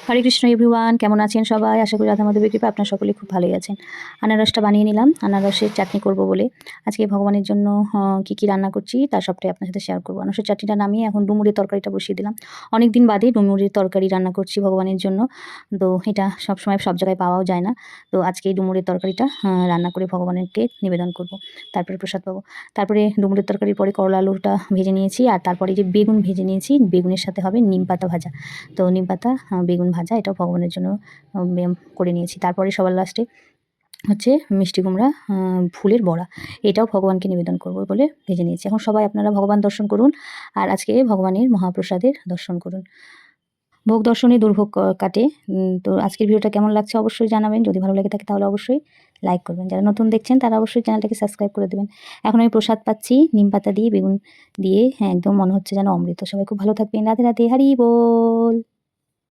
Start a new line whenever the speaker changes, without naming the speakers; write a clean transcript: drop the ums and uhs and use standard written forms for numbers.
হরে Krishna everyone, কেমন আছেন সবাই? আশা করি রাধা মাধবের কৃপায় আপনারা সকলে খুব ভালোই আছেন। আনারসটা বানিয়ে নিলাম, আনারসের চাটনি করব বলে। আজকে ভগবানের জন্য কী কী রান্না করছি তার সবটাই আপনার সাথে শেয়ার করব। আনারসের চাটনিটা নামিয়ে এখন ডুমুরের তরকারিটা বসিয়ে দিলাম। অনেক দিন বাদে ডুমুরের তরকারি রান্না করছি ভগবানের জন্য। তো এটা সবসময় সব জায়গায় পাওয়াও যায় না। তো আজকে এই ডুমুরের তরকারিটা রান্না করে ভগবানকে নিবেদন করব, তারপরে প্রসাদ পাবো। তারপরে ডুমুরের তরকারির পরে করলা আলুটা ভেজে নিয়েছি, আর তারপরে যে বেগুন ভেজে নিয়েছি, বেগুনের সাথে হবে নিম পাতা ভাজা। তো নিম পাতা বেগুন ভাজা এটাও ভগবানের জন্য করে নিয়েছি। তারপরে সবার লাস্টে হচ্ছে মিষ্টি কুমড়া ফুলের বড়া, এটাও ভগবানকে নিবেদন করব বলে ভেজে নিয়েছি। এখন সবাই আপনারা ভগবান দর্শন করুন, আর আজকে ভগবানের মহাপ্রসাদের দর্শন করুন। ভোগ দর্শনে দুর্ভোগ কাটে। তো আজকের ভিডিওটা কেমন লাগছে অবশ্যই জানাবেন। যদি ভালো লেগে থাকে তাহলে অবশ্যই লাইক করবেন। যারা নতুন দেখছেন তারা অবশ্যই চ্যানেলটাকে সাবস্ক্রাইব করে দেবেন। এখন আমি প্রসাদ পাচ্ছি নিম পাতা দিয়ে, বেগুন দিয়ে। হ্যাঁ, একদম মনে হচ্ছে যেন অমৃত। সবাই খুব ভালো থাকবেন। রাধে রাধে, হরি বল।